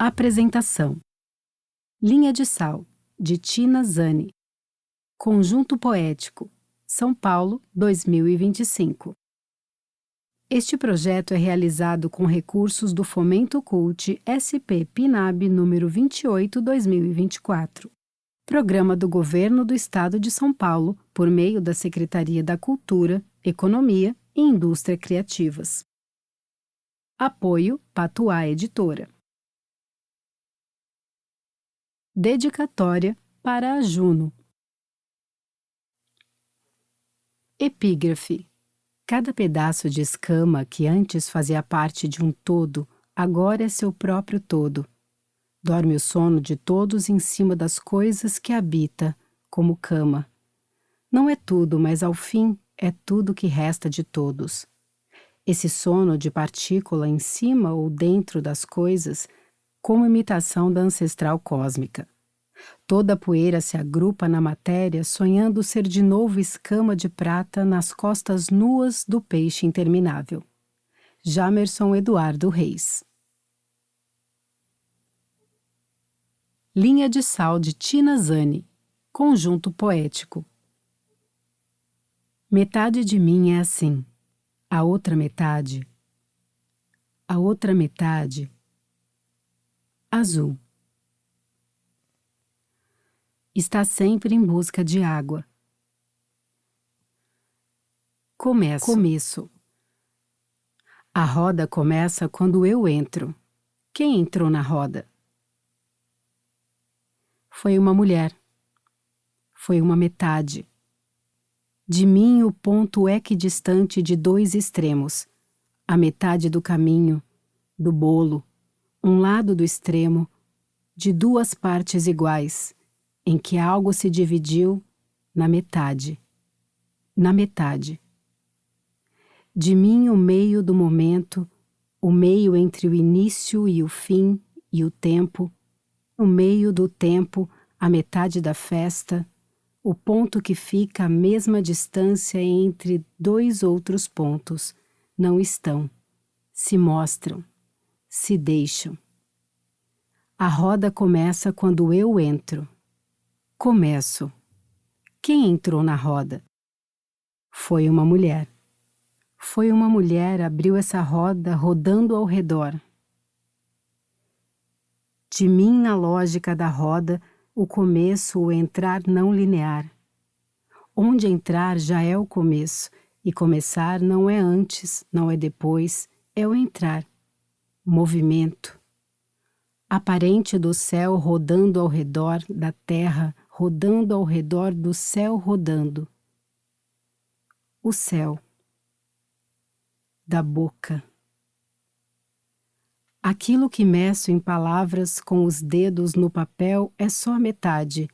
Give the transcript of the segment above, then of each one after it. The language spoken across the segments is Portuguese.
Apresentação: Linha de Sal, de Tina Zani. Conjunto Poético, São Paulo, 2025. Este projeto é realizado com recursos do Fomento Cult SP PNAB número 28/2024. Programa do Governo do Estado de São Paulo, por meio da Secretaria da Cultura, Economia e Indústria Criativas. Apoio Patuá Editora. Dedicatória para a Juno. Epígrafe: cada pedaço de escama que antes fazia parte de um todo, agora é seu próprio todo. Dorme o sono de todos em cima das coisas que habita, como cama. Não é tudo, mas ao fim é tudo que resta de todos. Esse sono de partícula em cima ou dentro das coisas, como imitação da ancestral cósmica. Toda a poeira se agrupa na matéria, sonhando ser de novo escama de prata nas costas nuas do peixe interminável. Jamerson Eduardo Reis. Linha de Sal, de Tina Zani. Conjunto poético. Metade de mim é assim. A outra metade, azul. Está sempre em busca de água. Começo. A roda começa quando eu entro. Quem entrou na roda? Foi uma mulher. Foi uma metade. De mim o ponto equidistante de dois extremos. A metade do caminho, do bolo, um lado do extremo, de duas partes iguais, em que algo se dividiu na metade. De mim o meio do momento, o meio entre o início e o fim e o tempo, o meio do tempo, a metade da festa, o ponto que fica à mesma distância entre dois outros pontos, não estão, se mostram, se deixam. A roda começa quando eu entro. Começo. Quem entrou na roda? Foi uma mulher. Foi uma mulher, abriu essa roda rodando ao redor. De mim na lógica da roda, o começo, o entrar não linear. Onde entrar já é o começo, e começar não é antes, não é depois, é o entrar. Movimento. Aparente do céu rodando ao redor da terra, rodando ao redor do céu rodando. O céu. Da boca. Aquilo que meço em palavras com os dedos no papel é só a metade.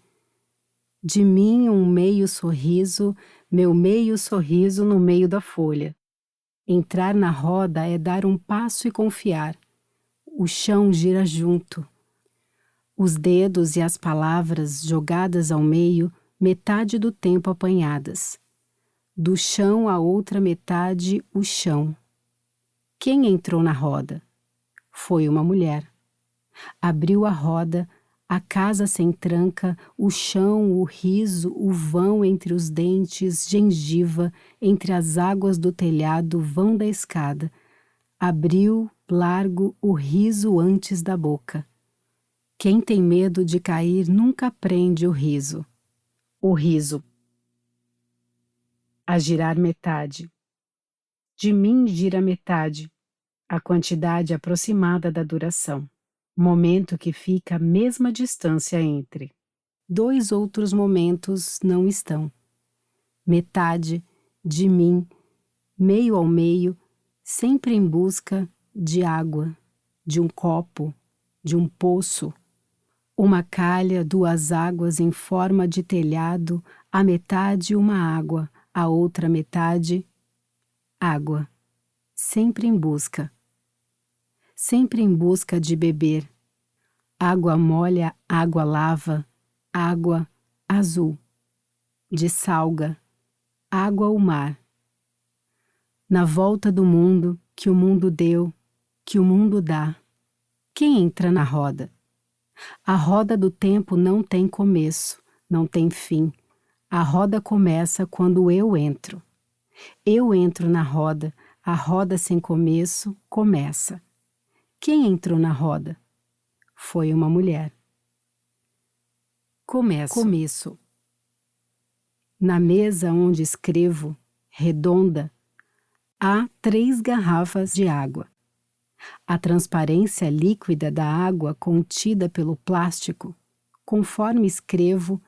De mim um meio sorriso, meu meio sorriso no meio da folha. Entrar na roda é dar um passo e confiar. O chão gira junto. Os dedos e as palavras jogadas ao meio, metade do tempo apanhadas. Do chão à outra metade, o chão. Quem entrou na roda? Foi uma mulher. Abriu a roda, a casa sem tranca, o chão, o riso, o vão entre os dentes, gengiva, entre as águas do telhado, vão da escada. Abriu, largo, o riso antes da boca. Quem tem medo de cair nunca aprende o riso. O riso. A girar metade. De mim gira metade. A quantidade aproximada da duração, momento que fica a mesma distância entre. Dois outros momentos não estão. Metade, de mim, meio ao meio, sempre em busca de água, de um copo, de um poço, uma calha, duas águas em forma de telhado, a metade uma água, a outra metade, água, sempre em busca. Sempre em busca de beber. Água molha, água lava, água azul. De salga, água o mar. Na volta do mundo, que o mundo deu, que o mundo dá. Quem entra na roda? A roda do tempo não tem começo, não tem fim. A roda começa quando eu entro. Eu entro na roda, a roda sem começo começa. Quem entrou na roda? Foi uma mulher. Começo. Na mesa onde escrevo, redonda, há 3 garrafas de água. A transparência líquida da água contida pelo plástico, conforme escrevo,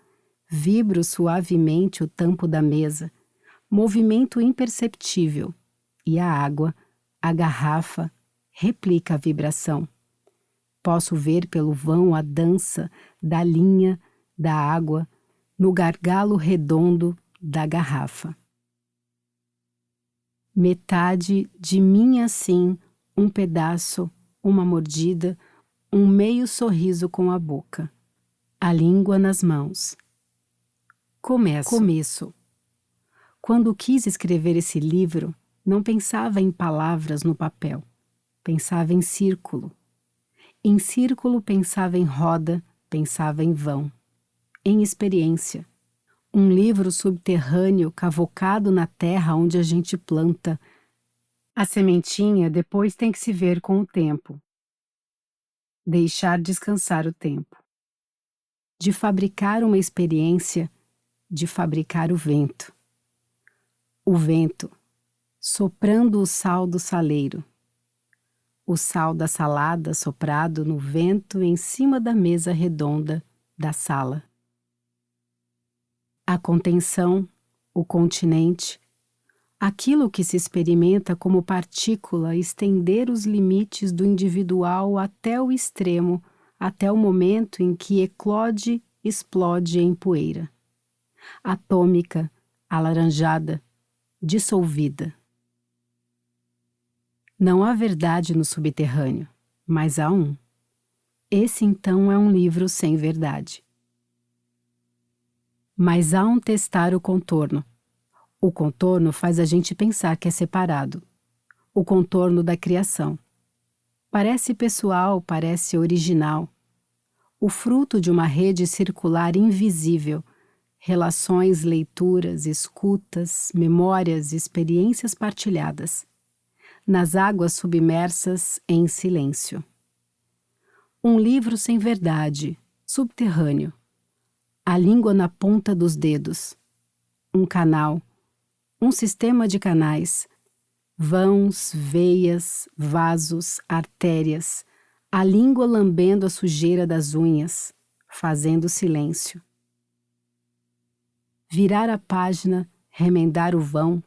vibro suavemente o tampo da mesa, movimento imperceptível, e a água, a garrafa, replica a vibração. Posso ver pelo vão a dança da linha, da água, no gargalo redondo da garrafa. Metade de mim assim, um pedaço, uma mordida, um meio sorriso com a boca. A língua nas mãos. Começo. Quando quis escrever esse livro, não pensava em palavras no papel. Pensava em círculo. Em círculo pensava em roda, pensava em vão. Em experiência. Um livro subterrâneo cavocado na terra onde a gente planta. A sementinha depois tem que se ver com o tempo. Deixar descansar o tempo. De fabricar uma experiência, de fabricar o vento. O vento, soprando o sal do saleiro. O sal da salada soprado no vento em cima da mesa redonda da sala. A contenção, o continente, aquilo que se experimenta como partícula estender os limites do individual até o extremo, até o momento em que eclode, explode em poeira. Atômica, alaranjada, dissolvida. Não há verdade no subterrâneo, mas há um. Esse então é um livro sem verdade. Mas há um testar o contorno. O contorno faz a gente pensar que é separado. O contorno da criação. Parece pessoal, parece original. O fruto de uma rede circular invisível, relações, leituras, escutas, memórias, experiências partilhadas. Nas águas submersas em silêncio. Um livro sem verdade, subterrâneo. A língua na ponta dos dedos. Um canal. Um sistema de canais. Vãos, veias, vasos, artérias. A língua lambendo a sujeira das unhas, fazendo silêncio. Virar a página, remendar o vão,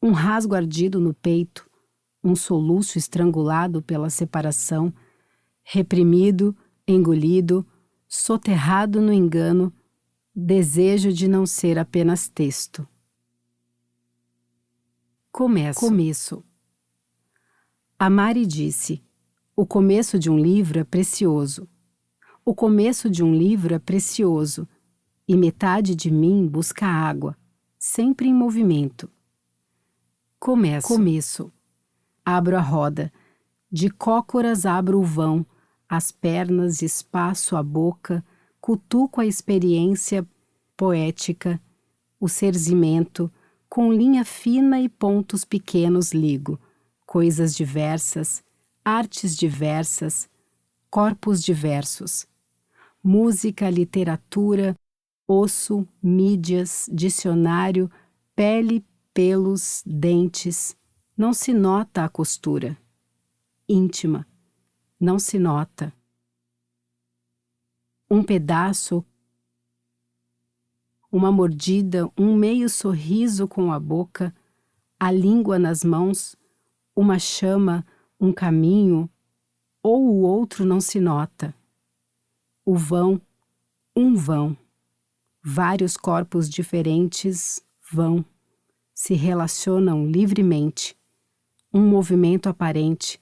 um rasgo ardido no peito, um soluço estrangulado pela separação, reprimido, engolido, soterrado no engano, desejo de não ser apenas texto. Começo. A Mari disse: o começo de um livro é precioso. O começo de um livro é precioso, e metade de mim busca água, sempre em movimento. Começo. Abro a roda. De cócoras abro o vão, as pernas, espaço, a boca, cutuco a experiência poética, o serzimento, com linha fina e pontos pequenos ligo, coisas diversas, artes diversas, corpos diversos. Música, literatura, osso, mídias, dicionário, pele, pelos, dentes. Não se nota a costura. Íntima. Não se nota. Um pedaço, uma mordida, um meio sorriso com a boca, a língua nas mãos, uma chama, um caminho, ou o outro não se nota. O vão, um vão. Vários corpos diferentes vão, se relacionam livremente. Um movimento aparente,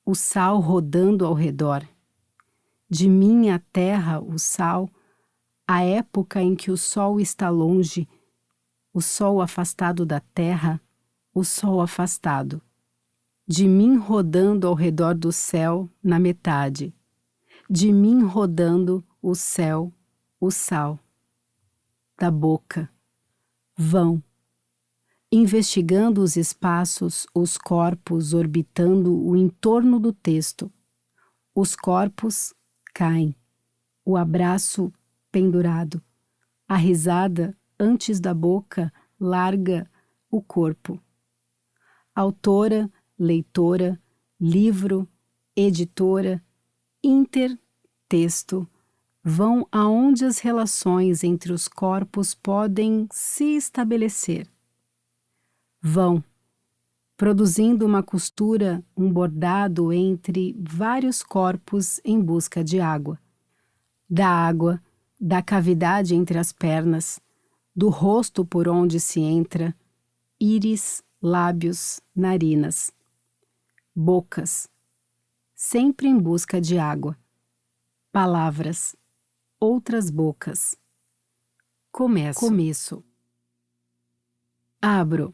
o sal rodando ao redor. De mim a terra, o sal, a época em que o sol está longe, o sol afastado da terra, o sol afastado. de mim rodando ao redor do céu na metade, de mim rodando o céu, o sal, da boca, vão, investigando os espaços, os corpos orbitando o entorno do texto. Os corpos caem, o abraço pendurado, a risada antes da boca larga o corpo. Autora, leitora, livro, editora, intertexto, vão aonde as relações entre os corpos podem se estabelecer. Vão, produzindo uma costura, um bordado entre vários corpos em busca de água. Da água, da cavidade entre as pernas, do rosto por onde se entra, íris, lábios, narinas. Bocas, sempre em busca de água. Palavras, outras bocas. Começo. Abro.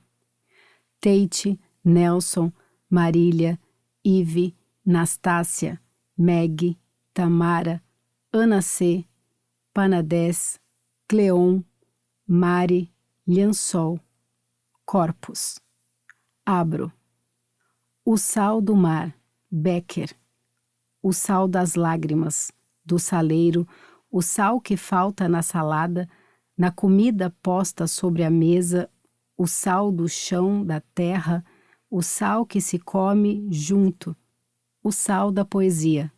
Tate, Nelson, Marília, Ive, Nastácia, Meg, Tamara, Ana C., Panadés, Cleon, Mari, Lhansol. Corpos. Abro. O sal do mar, Becker. O sal das lágrimas, do saleiro, o sal que falta na salada, na comida posta sobre a mesa, o sal do chão, da terra, o sal que se come junto, o sal da poesia.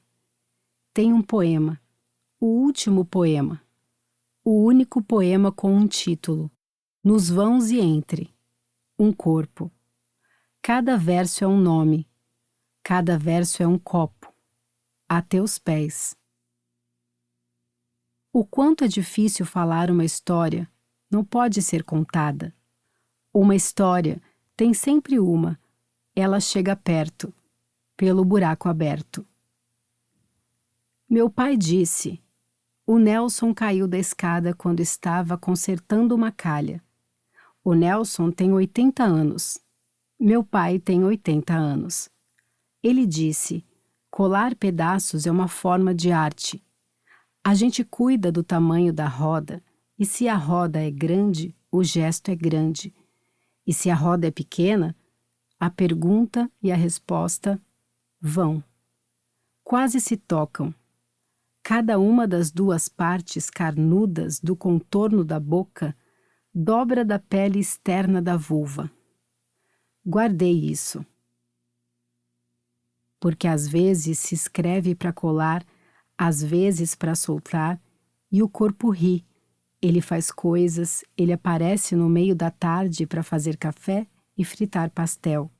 Tem um poema, o último poema, o único poema com um título, nos vãos e entre, um corpo. Cada verso é um nome, cada verso é um copo, a teus pés. O quanto é difícil falar uma história, não pode ser contada. Uma história tem sempre uma, ela chega perto, pelo buraco aberto. Meu pai disse, o Nelson caiu da escada quando estava consertando uma calha. O Nelson tem 80 anos. Meu pai tem 80 anos. Ele disse, colar pedaços é uma forma de arte. A gente cuida do tamanho da roda, e se a roda é grande, o gesto é grande. E se a roda é pequena, a pergunta e a resposta vão. Quase se tocam. Cada uma das duas partes carnudas do contorno da boca dobra da pele externa da vulva. Guardei isso. Porque às vezes se escreve para colar, às vezes para soltar, e o corpo ri. Ele faz coisas, ele aparece no meio da tarde para fazer café e fritar pastel.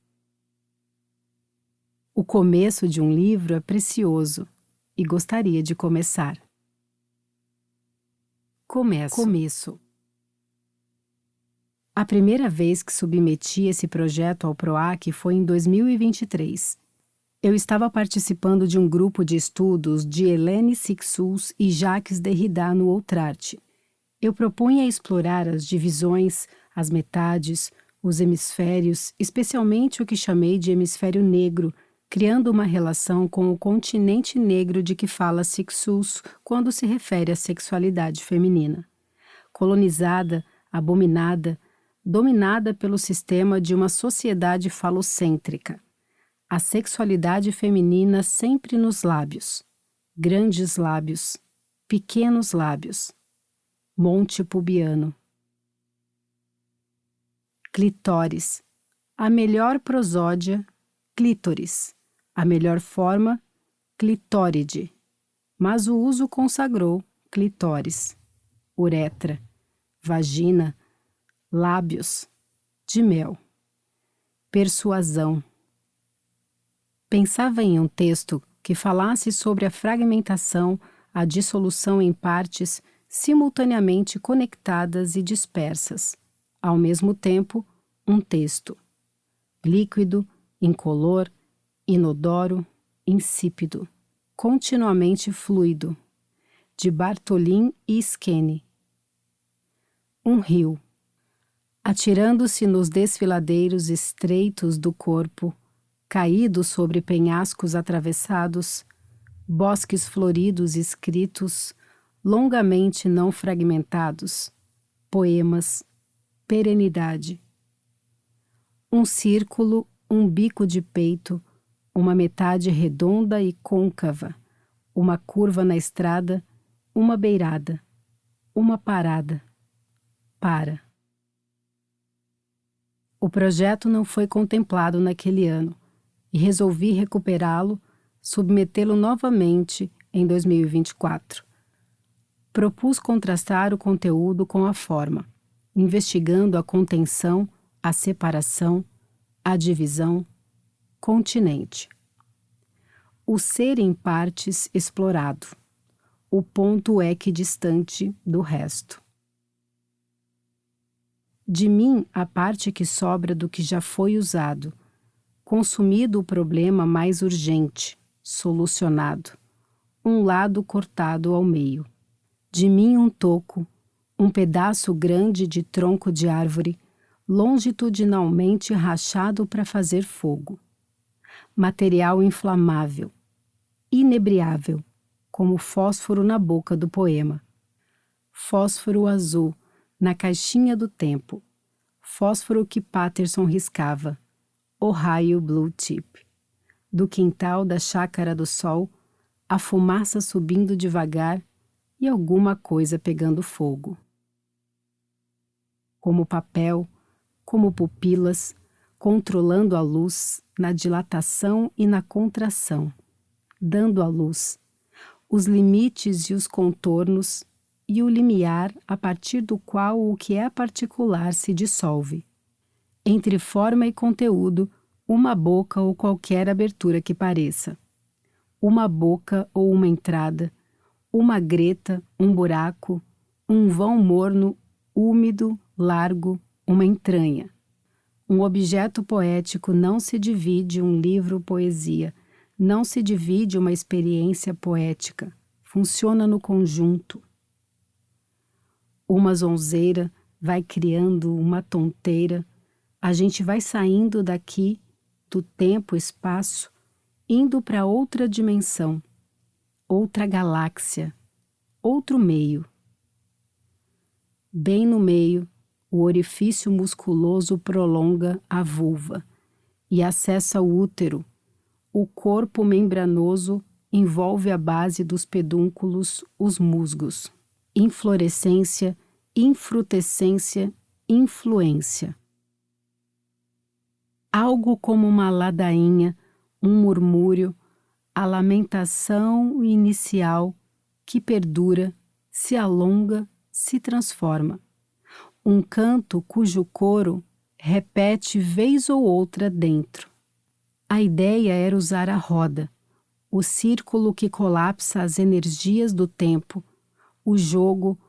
O começo de um livro é precioso e gostaria de começar. Começo. A primeira vez que submeti esse projeto ao PROAC foi em 2023. Eu estava participando de um grupo de estudos de Hélène Cixous e Jacques Derrida no Outrarte. Eu propunha explorar as divisões, as metades, os hemisférios, especialmente o que chamei de hemisfério negro, criando uma relação com o continente negro de que fala Cixous quando se refere à sexualidade feminina. Colonizada, abominada, dominada pelo sistema de uma sociedade falocêntrica. A sexualidade feminina sempre nos lábios. Grandes lábios, pequenos lábios. Monte pubiano. Clitóris. A melhor prosódia, clítoris. A melhor forma, clitóride. Mas o uso consagrou clitóris. Uretra. Vagina. Lábios. De mel. Persuasão. Pensava em um texto que falasse sobre a fragmentação, a dissolução em partes, simultaneamente conectadas e dispersas. Ao mesmo tempo, um texto. Líquido, incolor, inodoro, insípido. Continuamente fluido. De Bartolin e Skene. Um rio. Atirando-se nos desfiladeiros estreitos do corpo, caído sobre penhascos atravessados, bosques floridos escritos, longamente não fragmentados, poemas, perenidade. Um círculo, um bico de peito, uma metade redonda e côncava, uma curva na estrada, uma beirada, uma parada. Para. O projeto não foi contemplado naquele ano e resolvi recuperá-lo, submetê-lo novamente em 2024. Propus contrastar o conteúdo com a forma, investigando a contenção, a separação, a divisão, continente. O ser em partes explorado, o ponto equidistante do resto. De mim a parte que sobra do que já foi usado, consumido o problema mais urgente, solucionado, um lado cortado ao meio. De mim um toco, um pedaço grande de tronco de árvore, longitudinalmente rachado para fazer fogo. Material inflamável, inebriável, como fósforo na boca do poema. Fósforo azul, na caixinha do tempo, fósforo que Patterson riscava, Ohio Blue Tip. Do quintal da chácara do sol, a fumaça subindo devagar e alguma coisa pegando fogo. Como papel, como pupilas, controlando a luz na dilatação e na contração, dando à luz os limites e os contornos e o limiar a partir do qual o que é particular se dissolve. Entre forma e conteúdo, uma boca ou qualquer abertura que pareça. Uma boca ou uma entrada, uma greta, um buraco, um vão morno, úmido, largo, uma entranha. Um objeto poético não se divide um livro poesia, não se divide uma experiência poética, funciona no conjunto. Uma zonzeira vai criando uma tonteira, a gente vai saindo daqui, do tempo, espaço, indo para outra dimensão, outra galáxia, outro meio. Bem no meio, o orifício musculoso prolonga a vulva e acessa o útero. O corpo membranoso envolve a base dos pedúnculos, os musgos. Inflorescência, infrutescência, influência. Algo como uma ladainha, um murmúrio, a lamentação inicial que perdura, se alonga, se transforma. Um canto cujo coro repete vez ou outra dentro. A ideia era usar a roda, o círculo que colapsa as energias do tempo, o jogo,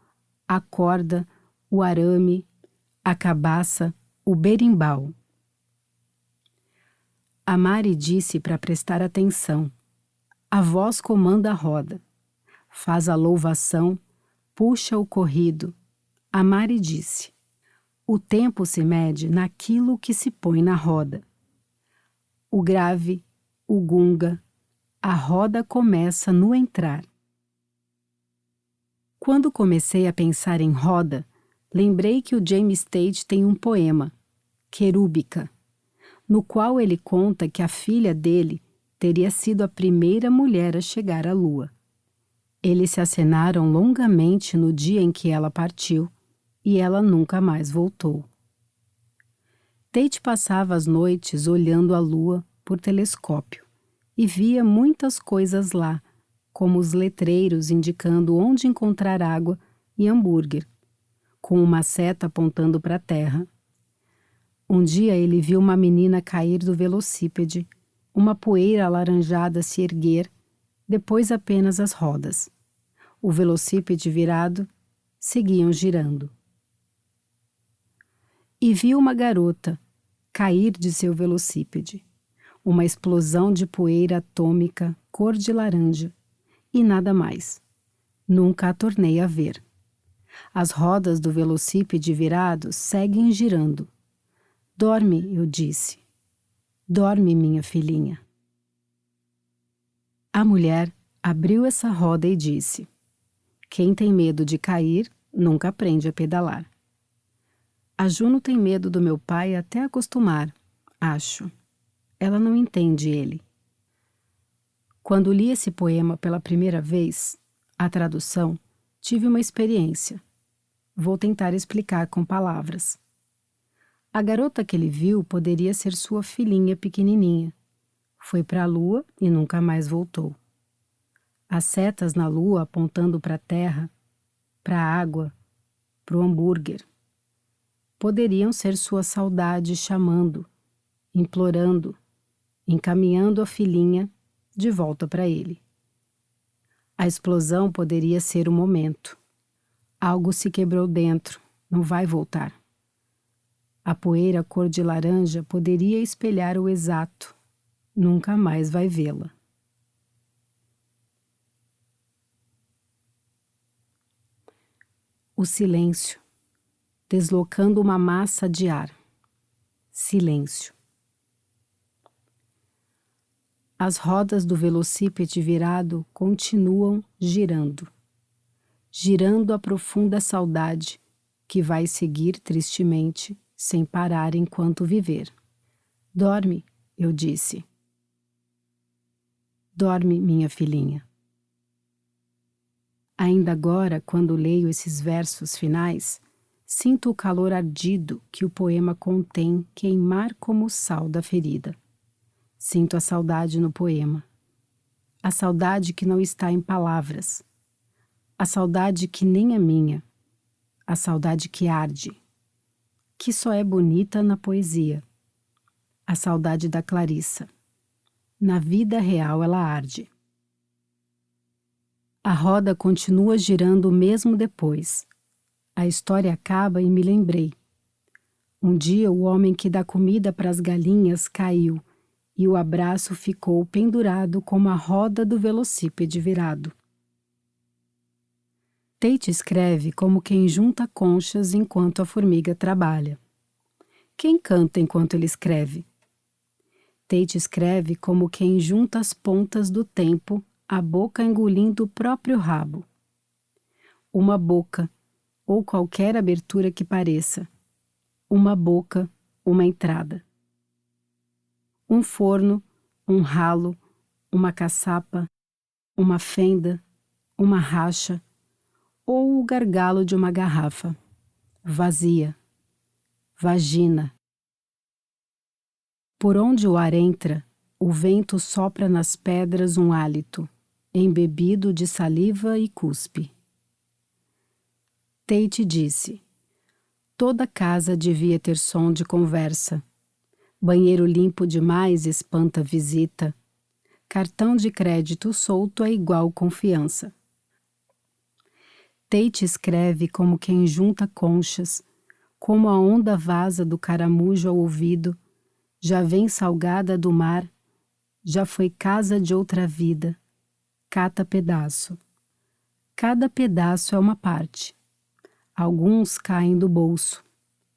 a corda, o arame, a cabaça, o berimbau. A Mari disse para prestar atenção. A voz comanda a roda. Faz a louvação, puxa o corrido. A Mari disse: o tempo se mede naquilo que se põe na roda. O grave, o gunga, a roda começa no entrar. Quando comecei a pensar em roda, lembrei que o James Tate tem um poema, Querúbica, no qual ele conta que a filha dele teria sido a primeira mulher a chegar à Lua. Eles se acenaram longamente no dia em que ela partiu e ela nunca mais voltou. Tate passava as noites olhando a Lua por telescópio e via muitas coisas lá, como os letreiros indicando onde encontrar água e hambúrguer, com uma seta apontando para a terra. Um dia ele viu uma menina cair do velocípede, uma poeira alaranjada se erguer, depois apenas as rodas. O velocípede virado, seguiam girando. E viu uma garota cair de seu velocípede, uma explosão de poeira atômica cor de laranja, e nada mais. Nunca a tornei a ver. As rodas do velocípede virado seguem girando. Dorme, eu disse. Dorme, minha filhinha. A mulher abriu essa roda e disse: quem tem medo de cair, nunca aprende a pedalar. A Juno tem medo do meu pai até acostumar, acho. Ela não entende ele. Quando li esse poema pela primeira vez, a tradução, tive uma experiência. Vou tentar explicar com palavras. A garota que ele viu poderia ser sua filhinha pequenininha. Foi para a lua e nunca mais voltou. As setas na lua apontando para a terra, para a água, para o hambúrguer. Poderiam ser sua saudade chamando, implorando, encaminhando a filhinha de volta para ele. A explosão poderia ser o momento. Algo se quebrou dentro, não vai voltar. A poeira cor de laranja poderia espelhar o exato, nunca mais vai vê-la. O silêncio, deslocando uma massa de ar. Silêncio. As rodas do velocípede virado continuam girando. Girando a profunda saudade, que vai seguir tristemente, sem parar enquanto viver. Dorme, eu disse. Dorme, minha filhinha. Ainda agora, quando leio esses versos finais, sinto o calor ardido que o poema contém queimar como o sal da ferida. Sinto a saudade no poema. A saudade que não está em palavras. A saudade que nem é minha. A saudade que arde. Que só é bonita na poesia. A saudade da Clarissa. Na vida real ela arde. A roda continua girando mesmo depois. A história acaba e me lembrei. Um dia o homem que dá comida para as galinhas caiu e o abraço ficou pendurado como a roda do velocípede virado. Tate escreve como quem junta conchas enquanto a formiga trabalha. Quem canta enquanto ele escreve? Tate escreve como quem junta as pontas do tempo, a boca engolindo o próprio rabo. Uma boca, ou qualquer abertura que pareça. Uma boca, uma entrada. Um forno, um ralo, uma caçapa, uma fenda, uma racha, ou o gargalo de uma garrafa. Vazia. Vagina. Por onde o ar entra, o vento sopra nas pedras um hálito, embebido de saliva e cuspe. Tate disse: toda casa devia ter som de conversa. Banheiro limpo demais espanta visita. Cartão de crédito solto é igual confiança. Tate escreve como quem junta conchas, como a onda vaza do caramujo ao ouvido, já vem salgada do mar, já foi casa de outra vida, cata pedaço. Cada pedaço é uma parte. Alguns caem do bolso,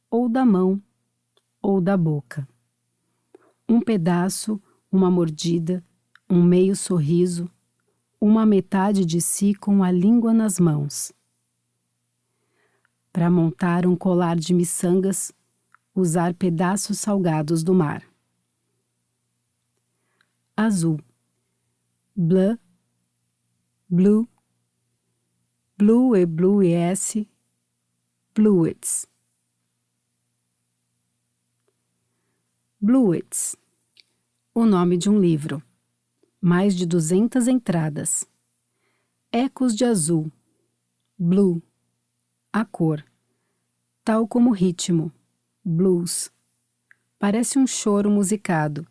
ou da mão, ou da boca. Um pedaço, uma mordida, um meio sorriso, uma metade de si com a língua nas mãos. Para montar um colar de miçangas, usar pedaços salgados do mar. Azul. Bleu, blue, blue e blue e s, bluets. Bluets. O nome de um livro. Mais de 200 entradas. Ecos de azul. Blue. A cor. Tal como o ritmo. Blues. Parece um choro musicado.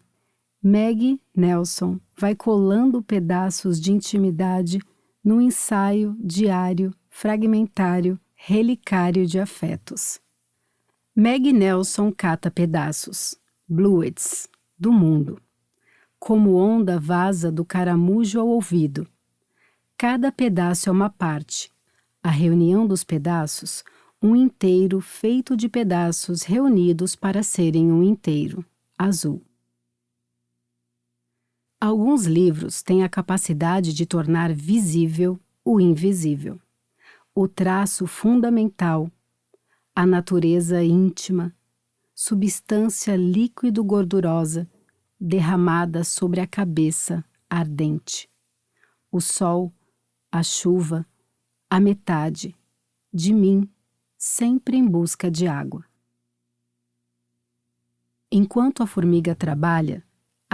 Maggie Nelson vai colando pedaços de intimidade num ensaio diário, fragmentário, relicário de afetos. Maggie Nelson cata pedaços, bluets, do mundo. Como onda vaza do caramujo ao ouvido. Cada pedaço é uma parte. A reunião dos pedaços, um inteiro feito de pedaços reunidos para serem um inteiro. Azul. Alguns livros têm a capacidade de tornar visível o invisível, o traço fundamental, a natureza íntima, substância líquido-gordurosa derramada sobre a cabeça ardente. O sol, a chuva, a metade, de mim, sempre em busca de água. Enquanto a formiga trabalha,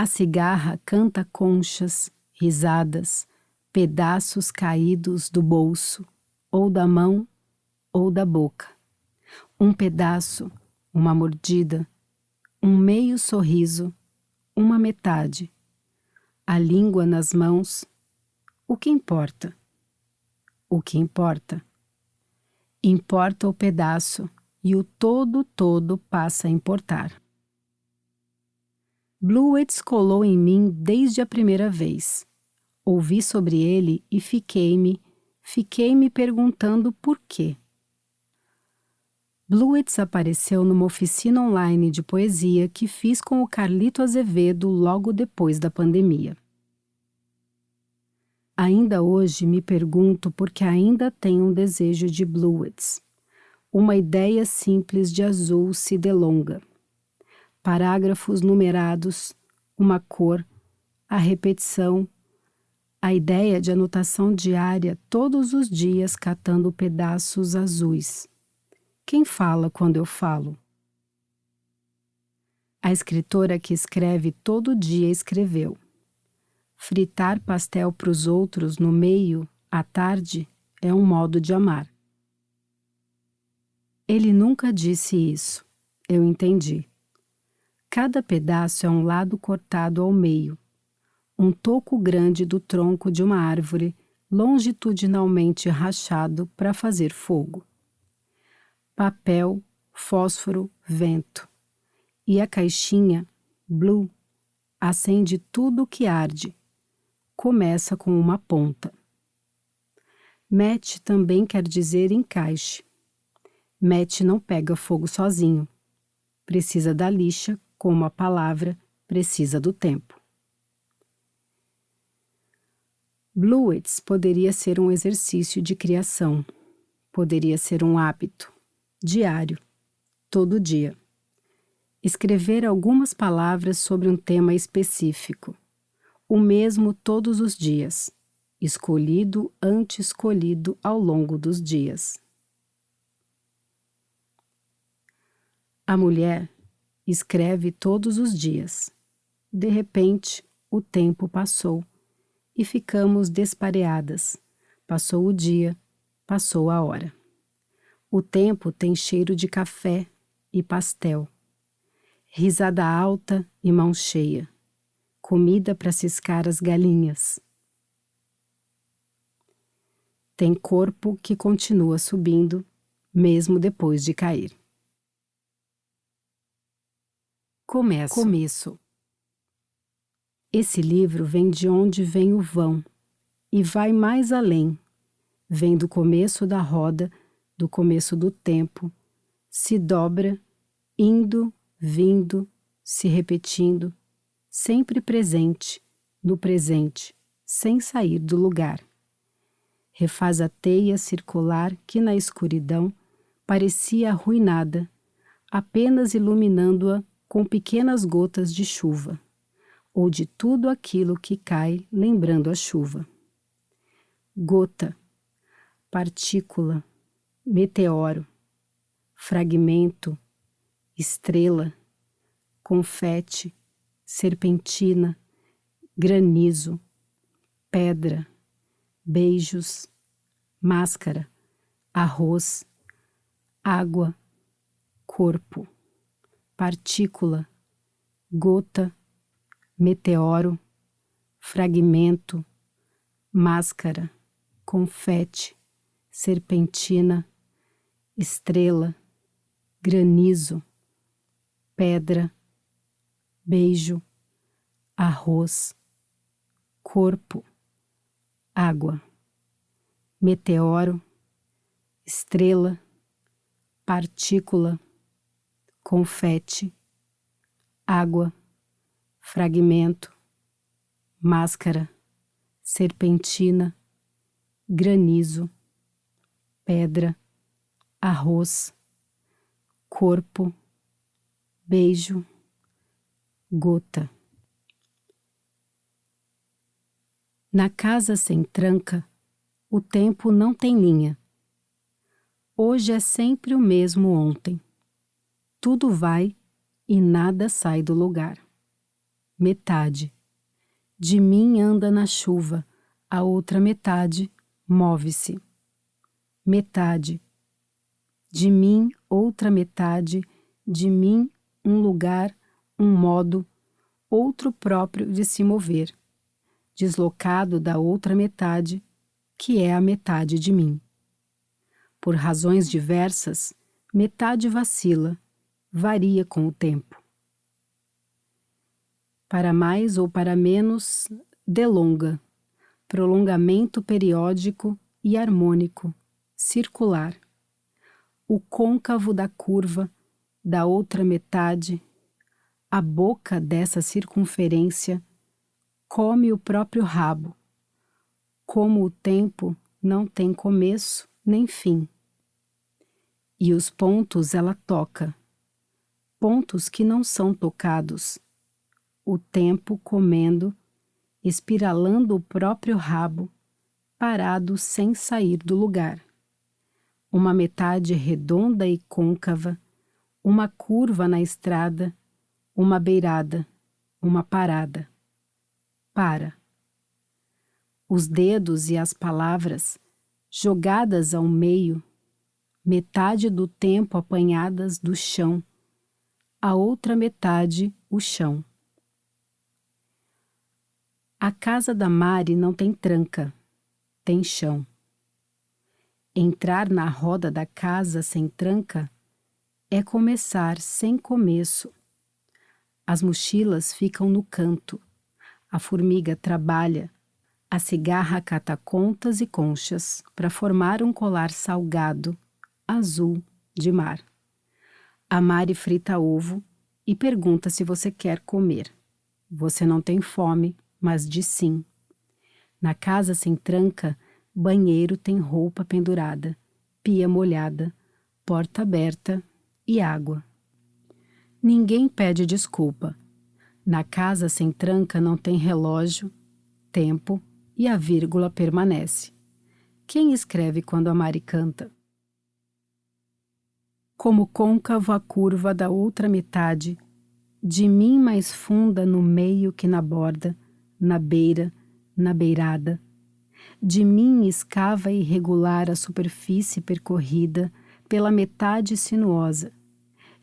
a cigarra canta conchas, risadas, pedaços caídos do bolso, ou da mão, ou da boca. Um pedaço, uma mordida, um meio sorriso, uma metade. A língua nas mãos. O que importa? O que importa? Importa o pedaço e o todo passa a importar. Bluets colou em mim desde a primeira vez. Ouvi sobre ele e fiquei me perguntando por quê. Bluets apareceu numa oficina online de poesia que fiz com o Carlito Azevedo logo depois da pandemia. Ainda hoje me pergunto por que ainda tenho um desejo de Bluets. Uma ideia simples de azul se delonga. Parágrafos numerados, uma cor, a repetição, a ideia de anotação diária todos os dias catando pedaços azuis. Quem fala quando eu falo? A escritora que escreve todo dia escreveu. Fritar pastel para os outros no meio, à tarde, é um modo de amar. Ele nunca disse isso. Eu entendi. Cada pedaço é um lado cortado ao meio. Um toco grande do tronco de uma árvore, longitudinalmente rachado para fazer fogo. Papel, fósforo, vento. E a caixinha, Blue, acende tudo o que arde. Começa com uma ponta. Match também quer dizer encaixe. Match não pega fogo sozinho. Precisa da lixa, como a palavra precisa do tempo. Bluets poderia ser um exercício de criação. Poderia ser um hábito. Diário. Todo dia. Escrever algumas palavras sobre um tema específico. O mesmo todos os dias. Escolhido ante escolhido ao longo dos dias. A mulher escreve todos os dias. De repente, o tempo passou e ficamos despareadas. Passou o dia, passou a hora. O tempo tem cheiro de café e pastel. Risada alta e mão cheia. Comida para ciscar as galinhas. Tem corpo que continua subindo, mesmo depois de cair. Começo. Esse livro vem de onde vem o vão e vai mais além. Vem do começo da roda, do começo do tempo, se dobra, indo, vindo, se repetindo, sempre presente, no presente, sem sair do lugar. Refaz a teia circular que na escuridão parecia arruinada, apenas iluminando-a com pequenas gotas de chuva, ou de tudo aquilo que cai lembrando a chuva. Gota, partícula, meteoro, fragmento, estrela, confete, serpentina, granizo, pedra, beijos, máscara, arroz, água, corpo, partícula, gota, meteoro, fragmento, máscara, confete, serpentina, estrela, granizo, pedra, beijo, arroz, corpo, água, meteoro, estrela, partícula, confete, água, fragmento, máscara, serpentina, granizo, pedra, arroz, corpo, beijo, gota. Na casa sem tranca, o tempo não tem linha. Hoje é sempre o mesmo ontem. Tudo vai e nada sai do lugar. Metade. De mim anda na chuva, a outra metade move-se. Metade. De mim outra metade, de mim um lugar, um modo, outro próprio de se mover, deslocado da outra metade, que é a metade de mim. Por razões diversas, metade vacila, varia com o tempo. Para mais ou para menos, delonga, prolongamento periódico e harmônico, circular. O côncavo da curva, da outra metade, a boca dessa circunferência, come o próprio rabo, como o tempo não tem começo nem fim. E os pontos ela toca, pontos que não são tocados, o tempo comendo, espiralando o próprio rabo, parado sem sair do lugar. Uma metade redonda e côncava, uma curva na estrada, uma beirada, uma parada. Para. Os dedos e as palavras, jogadas ao meio, metade do tempo apanhadas do chão, a outra metade o chão. A casa da Mari não tem tranca, tem chão. Entrar na roda da casa sem tranca é começar sem começo. As mochilas ficam no canto, a formiga trabalha, a cigarra cata contas e conchas para formar um colar salgado, azul, de mar. A Mari frita ovo e pergunta se você quer comer. Você não tem fome, mas diz sim. Na casa sem tranca, banheiro tem roupa pendurada, pia molhada, porta aberta e água. Ninguém pede desculpa. Na casa sem tranca não tem relógio, tempo e a vírgula permanece. Quem escreve quando a Mari canta? Como côncavo a curva da outra metade, de mim mais funda no meio que na borda, na beira, na beirada. De mim escava irregular a superfície percorrida pela metade sinuosa.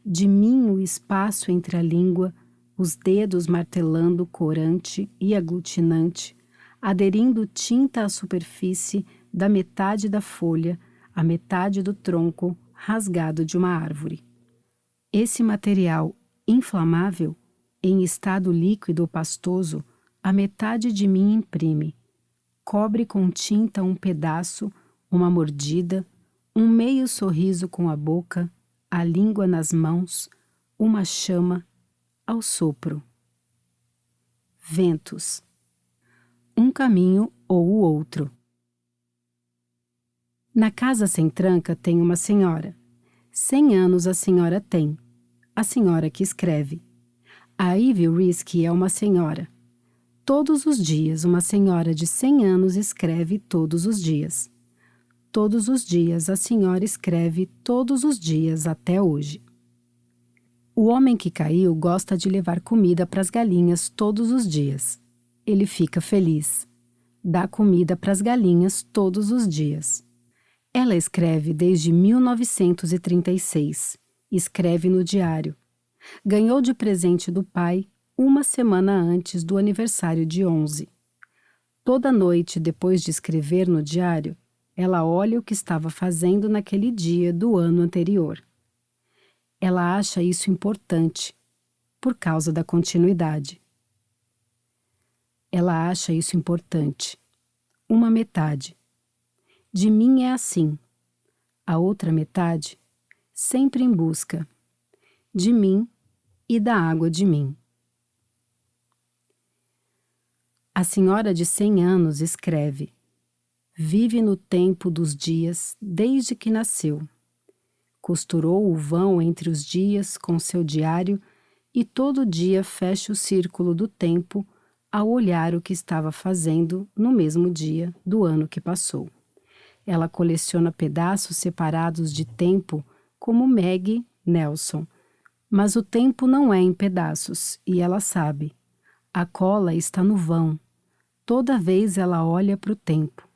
De mim o espaço entre a língua, os dedos martelando corante e aglutinante, aderindo tinta à superfície da metade da folha, à metade do tronco rasgado de uma árvore. Esse material inflamável, em estado líquido ou pastoso, a metade de mim imprime. Cobre com tinta um pedaço, uma mordida, um meio sorriso com a boca, a língua nas mãos, uma chama, ao sopro. Ventos. Um caminho ou o outro. Na casa sem tranca tem uma senhora. 100 anos a senhora tem. A senhora que escreve. A Ivy Risky é uma senhora. Todos os dias uma senhora de 100 anos escreve todos os dias. Todos os dias a senhora escreve todos os dias até hoje. O homem que caiu gosta de levar comida para as galinhas todos os dias. Ele fica feliz. Dá comida para as galinhas todos os dias. Ela escreve desde 1936. Escreve no diário. Ganhou de presente do pai uma semana antes do aniversário de 11. Toda noite, depois de escrever no diário, ela olha o que estava fazendo naquele dia do ano anterior. Ela acha isso importante, por causa da continuidade. Ela acha isso importante. Uma metade. De mim é assim. A outra metade, sempre em busca. De mim e da água de mim. A senhora de 100 anos escreve: vive no tempo dos dias desde que nasceu. Costurou o vão entre os dias com seu diário e todo dia fecha o círculo do tempo ao olhar o que estava fazendo no mesmo dia do ano que passou. Ela coleciona pedaços separados de tempo como Maggie Nelson, mas o tempo não é em pedaços e ela sabe. A cola está no vão. Toda vez ela olha para o tempo.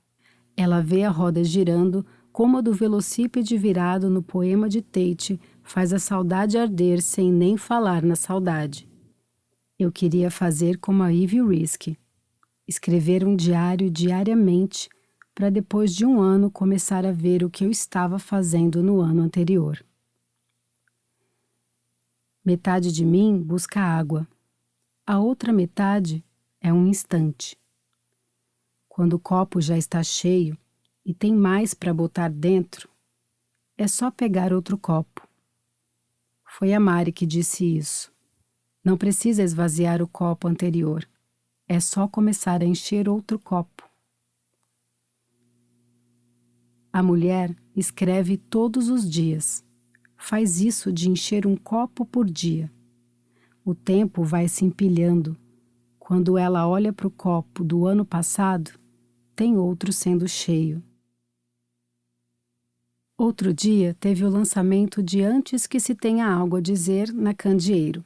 Ela vê a roda girando como a do velocípede virado no poema de Tate faz a saudade arder sem nem falar na saudade. Eu queria fazer como a Ivy Risk, escrever um diário diariamente para depois de um ano começar a ver o que eu estava fazendo no ano anterior. Metade de mim busca água. A outra metade é um instante. Quando o copo já está cheio e tem mais para botar dentro, é só pegar outro copo. Foi a Mari que disse isso. Não precisa esvaziar o copo anterior. É só começar a encher outro copo. A mulher escreve todos os dias. Faz isso de encher um copo por dia. O tempo vai se empilhando. Quando ela olha para o copo do ano passado, tem outro sendo cheio. Outro dia teve o lançamento de Antes que se tenha algo a dizer na Candeeiro.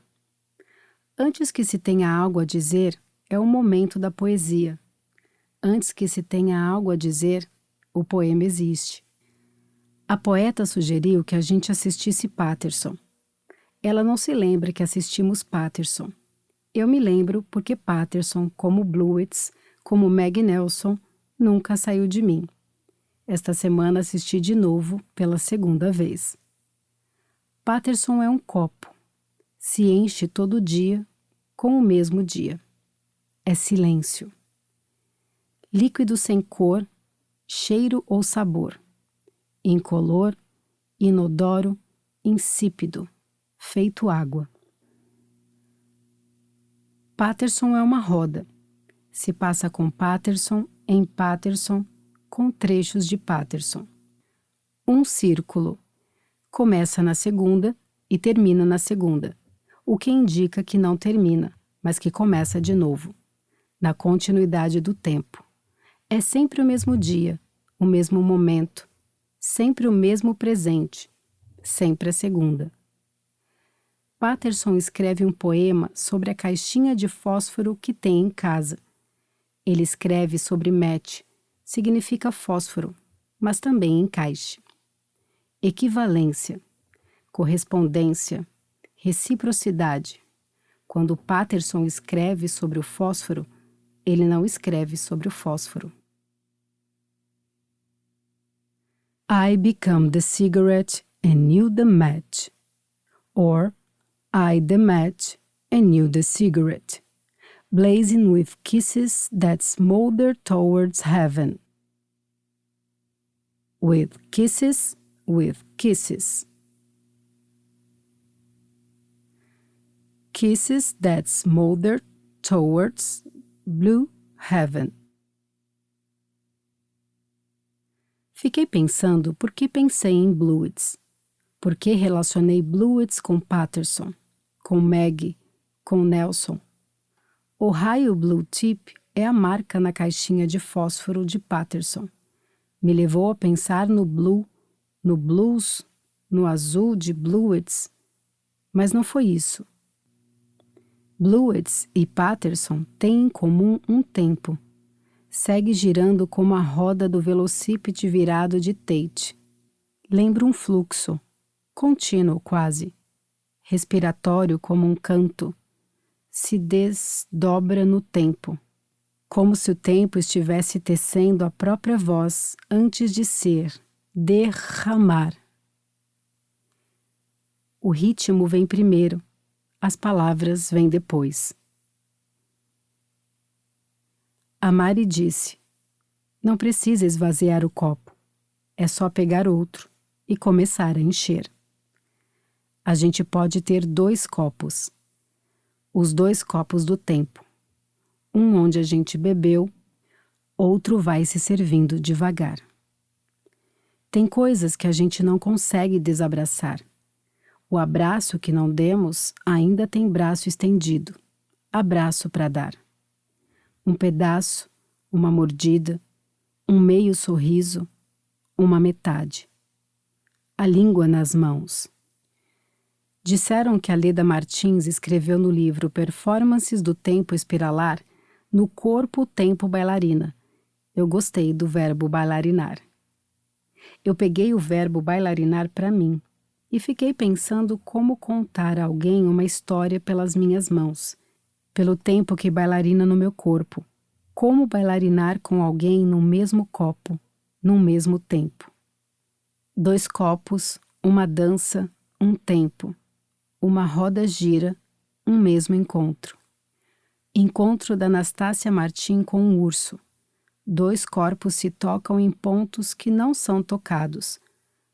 Antes que se tenha algo a dizer é o momento da poesia. Antes que se tenha algo a dizer, o poema existe. A poeta sugeriu que a gente assistisse Patterson. Ela não se lembra que assistimos Patterson. Eu me lembro porque Patterson, como Bluets, como Maggie Nelson, nunca saiu de mim. Esta semana assisti de novo pela segunda vez. Patterson é um copo. Se enche todo dia com o mesmo dia. É silêncio. Líquido sem cor, cheiro ou sabor. Incolor, inodoro, insípido, feito água. Patterson é uma roda. Se passa com Patterson, em Patterson, com trechos de Patterson. Um círculo. Começa na segunda e termina na segunda, o que indica que não termina, mas que começa de novo, na continuidade do tempo. É sempre o mesmo dia, o mesmo momento, sempre o mesmo presente, sempre a segunda. Patterson escreve um poema sobre a caixinha de fósforo que tem em casa. Ele escreve sobre match, significa fósforo, mas também encaixe. Equivalência, correspondência, reciprocidade. Quando Patterson escreve sobre o fósforo, ele não escreve sobre o fósforo. I become the cigarette and you the match. Or, I the match and you the cigarette. Blazing with kisses that smolder towards heaven. With kisses, with kisses. Kisses that smolder towards blue heaven. Fiquei pensando por que pensei em Bluets. Por que relacionei Bluets com Patterson, com Maggie, com Nelson. O raio Blue Tip é a marca na caixinha de fósforo de Patterson. Me levou a pensar no blue, no blues, no azul de Bluets, mas não foi isso. Bluets e Patterson têm em comum um tempo. Segue girando como a roda do velocípede virado de Tate. Lembra um fluxo, contínuo quase, respiratório como um canto. Se desdobra no tempo, como se o tempo estivesse tecendo a própria voz antes de ser, derramar. O ritmo vem primeiro, as palavras vêm depois. A Mari disse, não precisa esvaziar o copo, é só pegar outro e começar a encher. A gente pode ter 2 copos. Os 2 copos do tempo. um onde a gente bebeu, outro vai se servindo devagar. Tem coisas que a gente não consegue desabraçar. O abraço que não demos ainda tem braço estendido, abraço para dar. Um pedaço, uma mordida, um meio sorriso, uma metade. A língua nas mãos. Disseram que a Leda Martins escreveu no livro Performances do Tempo Espiralar no corpo tempo bailarina. Eu gostei do verbo bailarinar. Eu peguei o verbo bailarinar para mim e fiquei pensando como contar a alguém uma história pelas minhas mãos, pelo tempo que bailarina no meu corpo, como bailarinar com alguém no mesmo copo, num mesmo tempo. 2 copos, uma dança, um tempo, uma roda gira, um mesmo encontro. Encontro da Anastácia Martim com um urso. 2 corpos se tocam em pontos que não são tocados.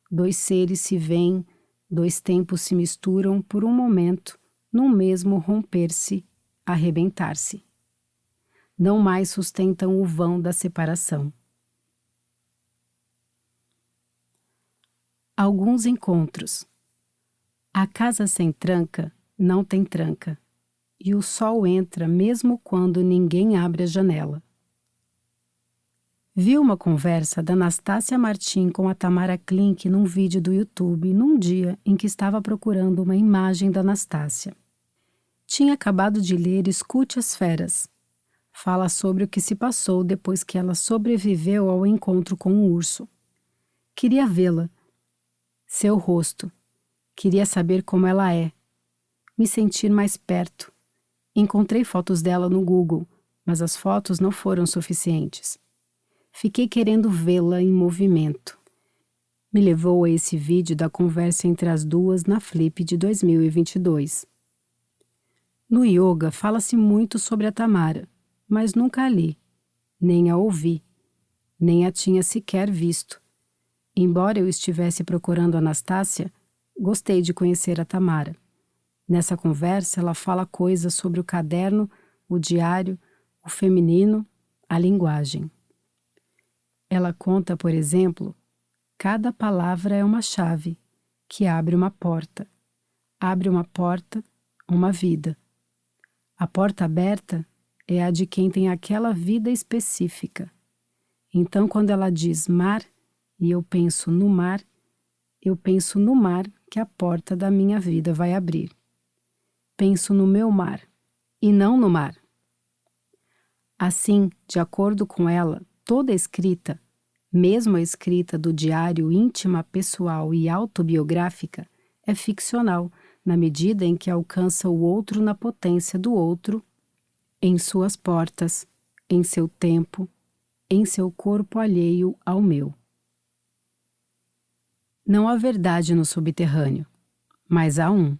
2 seres se veem, 2 tempos se misturam por um momento, num mesmo romper-se, arrebentar-se. Não mais sustentam o vão da separação. Alguns encontros. A casa sem tranca não tem tranca, e o sol entra mesmo quando ninguém abre a janela. Vi uma conversa da Anastácia Martim com a Tamara Klink num vídeo do YouTube num dia em que estava procurando uma imagem da Anastácia. Tinha acabado de ler Escute as Feras. Fala sobre o que se passou depois que ela sobreviveu ao encontro com um urso. Queria vê-la, seu rosto. Queria saber como ela é. Me sentir mais perto. Encontrei fotos dela no Google, mas as fotos não foram suficientes. Fiquei querendo vê-la em movimento. Me levou a esse vídeo da conversa entre as duas na Flip de 2022. No yoga fala-se muito sobre a Tamara, mas nunca a li, nem a ouvi, nem a tinha sequer visto. Embora eu estivesse procurando a Anastácia, gostei de conhecer a Tamara. Nessa conversa ela fala coisas sobre o caderno, o diário, o feminino, a linguagem. Ela conta, por exemplo, cada palavra é uma chave que abre uma porta. Abre uma porta, uma vida. A porta aberta é a de quem tem aquela vida específica. Então, quando ela diz mar e eu penso no mar que a porta da minha vida vai abrir. Penso no meu mar e não no mar. Assim, de acordo com ela, toda escrita, mesmo a escrita do diário íntima, pessoal e autobiográfica, é ficcional, na medida em que alcança o outro na potência do outro, em suas portas, em seu tempo, em seu corpo alheio ao meu. Não há verdade no subterrâneo, mas há um.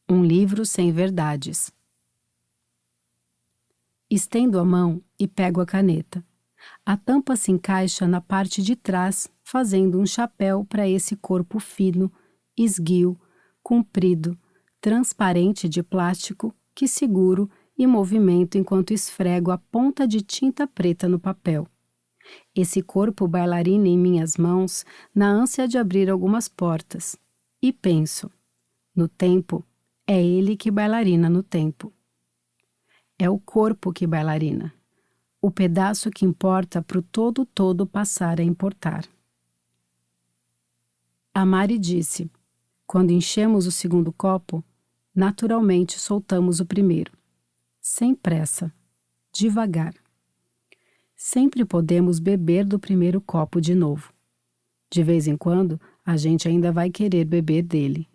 Um livro sem verdades. Estendo a mão e pego a caneta. A tampa se encaixa na parte de trás, fazendo um chapéu para esse corpo fino, esguio, comprido, transparente de plástico que seguro e movimento enquanto esfrego a ponta de tinta preta no papel. Esse corpo bailarina em minhas mãos, na ânsia de abrir algumas portas. E penso, no tempo, é ele que bailarina no tempo. É o corpo que bailarina. O pedaço que importa para o todo passar a importar. A Mari disse, quando enchemos o segundo copo, naturalmente soltamos o primeiro. Sem pressa, devagar. Sempre podemos beber do primeiro copo de novo. De vez em quando, a gente ainda vai querer beber dele.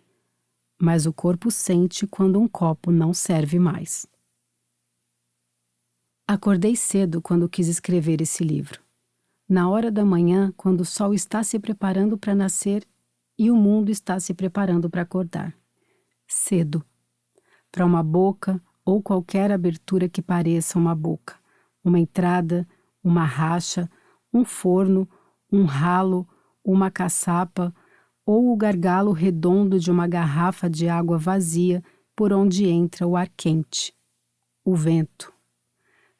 Mas o corpo sente quando um copo não serve mais. Acordei cedo quando quis escrever esse livro. Na hora da manhã, quando o sol está se preparando para nascer e o mundo está se preparando para acordar. Cedo. Para uma boca ou qualquer abertura que pareça uma boca. Uma entrada, uma racha, um forno, um ralo, uma caçapa ou o gargalo redondo de uma garrafa de água vazia por onde entra o ar quente, o vento.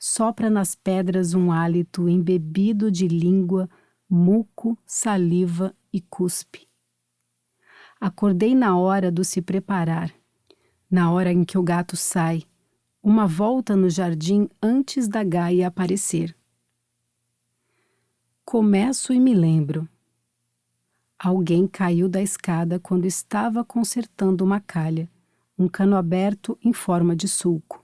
Sopra nas pedras um hálito embebido de língua, muco, saliva e cuspe. Acordei na hora do se preparar, na hora em que o gato sai, uma volta no jardim antes da Gaia aparecer. Começo e me lembro. Alguém caiu da escada quando estava consertando uma calha, um cano aberto em forma de sulco.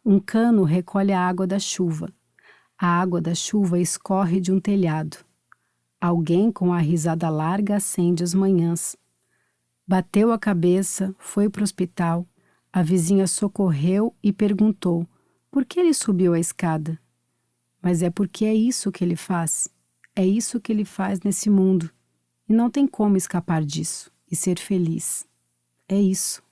Um cano recolhe a água da chuva. A água da chuva escorre de um telhado. Alguém com a risada larga acende as manhãs. Bateu a cabeça, foi para o hospital. A vizinha socorreu e perguntou por que ele subiu a escada. Mas é porque é isso que ele faz. É isso que ele faz nesse mundo. E não tem como escapar disso e ser feliz. É isso.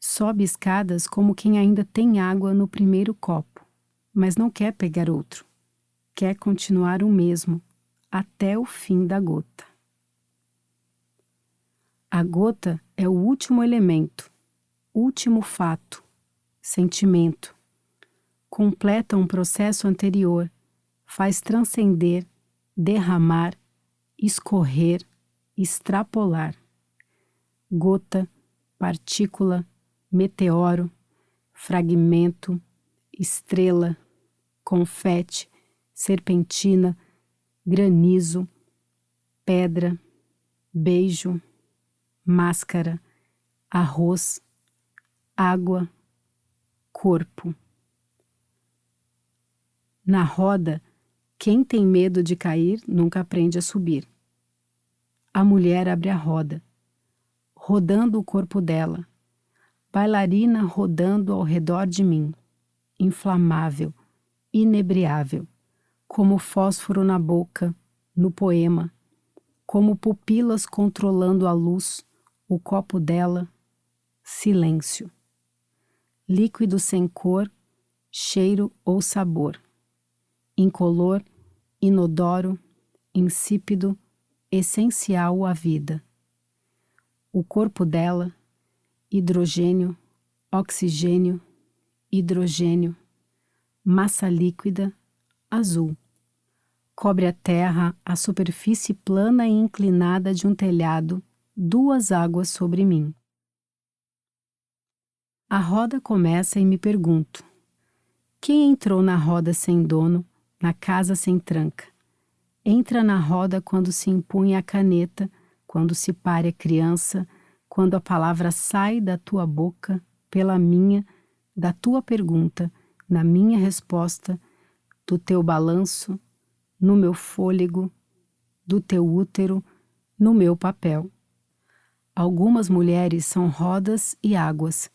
Sobe escadas como quem ainda tem água no primeiro copo, mas não quer pegar outro. Quer continuar o mesmo, até o fim da gota. A gota é o último elemento, último fato, sentimento. Completa um processo anterior, faz transcender, derramar, escorrer, extrapolar. Gota, partícula, meteoro, fragmento, estrela, confete, serpentina, granizo, pedra, beijo, máscara, arroz, água, corpo. Na roda, quem tem medo de cair nunca aprende a subir. A mulher abre a roda, rodando o corpo dela, bailarina rodando ao redor de mim, inflamável, inebriável, como fósforo na boca, no poema, como pupilas controlando a luz, o copo dela, silêncio. Líquido sem cor, cheiro ou sabor. Incolor, inodoro, insípido, essencial à vida. O corpo dela, hidrogênio, oxigênio, hidrogênio, massa líquida, azul. Cobre a terra, a superfície plana e inclinada de um telhado, duas águas sobre mim. A roda começa e me pergunto: quem entrou na roda sem dono, na casa sem tranca? Entra na roda quando se impunha a caneta, quando se pare a criança, quando a palavra sai da tua boca, pela minha, da tua pergunta, na minha resposta, do teu balanço, no meu fôlego, do teu útero, no meu papel. Algumas mulheres são rodas e águas,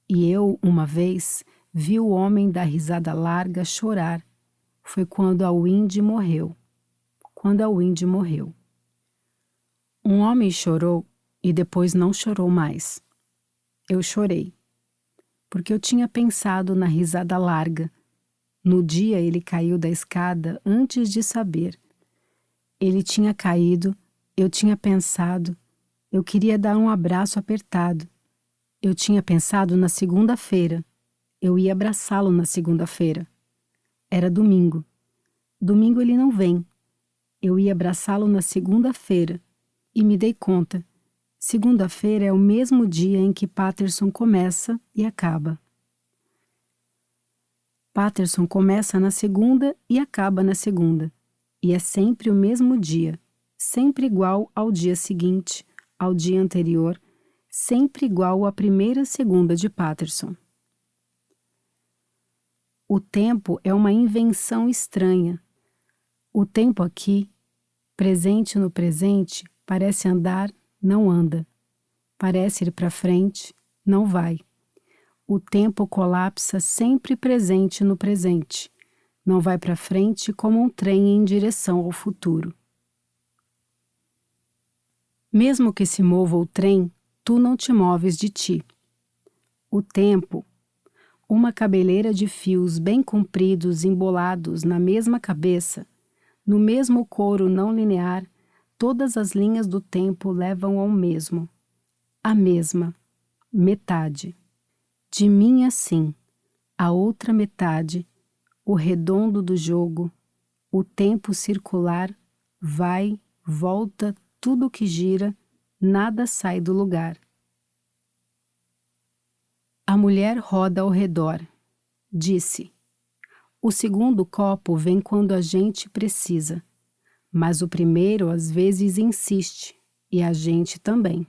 e eu, uma vez, vi o homem da risada larga chorar. Foi quando a Windy morreu. Quando a Windy morreu. Um homem chorou e depois não chorou mais. Eu chorei, porque eu tinha pensado na risada larga. No dia ele caiu da escada antes de saber. Ele tinha caído, eu tinha pensado, eu queria dar um abraço apertado. Eu tinha pensado na segunda-feira. Eu ia abraçá-lo na segunda-feira. Era domingo. Domingo ele não vem. Eu ia abraçá-lo na segunda-feira. E me dei conta. Segunda-feira é o mesmo dia em que Patterson começa e acaba. Patterson começa na segunda e acaba na segunda. E é sempre o mesmo dia, sempre igual ao dia seguinte, ao dia anterior, sempre igual à primeira segunda de Patterson. O tempo é uma invenção estranha. O tempo aqui, presente no presente, parece andar, não anda. Parece ir para frente, não vai. O tempo colapsa sempre presente no presente. Não vai para frente como um trem em direção ao futuro. Mesmo que se mova o trem, tu não te moves de ti. O tempo, uma cabeleira de fios bem compridos embolados na mesma cabeça, no mesmo couro não linear, todas as linhas do tempo levam ao mesmo, a mesma, metade. De mim assim, A outra metade, o redondo do jogo, o tempo circular, vai, volta, tudo que gira, nada sai do lugar. A mulher roda ao redor. Disse: o segundo copo vem quando a gente precisa, mas o primeiro às vezes insiste, e a gente também.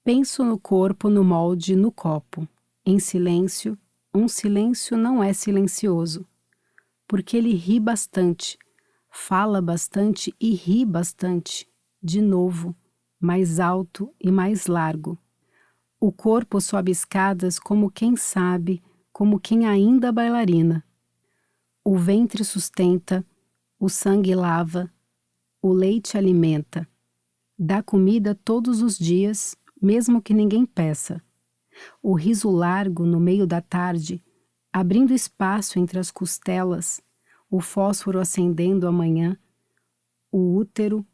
Penso no corpo no molde no copo, em silêncio, um silêncio não é silencioso, porque ele ri bastante, fala bastante e ri bastante, de novo, mais alto e mais largo. O corpo sobe escadas como quem sabe, como quem ainda bailarina. O ventre sustenta, o sangue lava, o leite alimenta. Dá comida todos os dias, mesmo que ninguém peça. O riso largo no meio da tarde, abrindo espaço entre as costelas, o fósforo acendendo amanhã, o útero,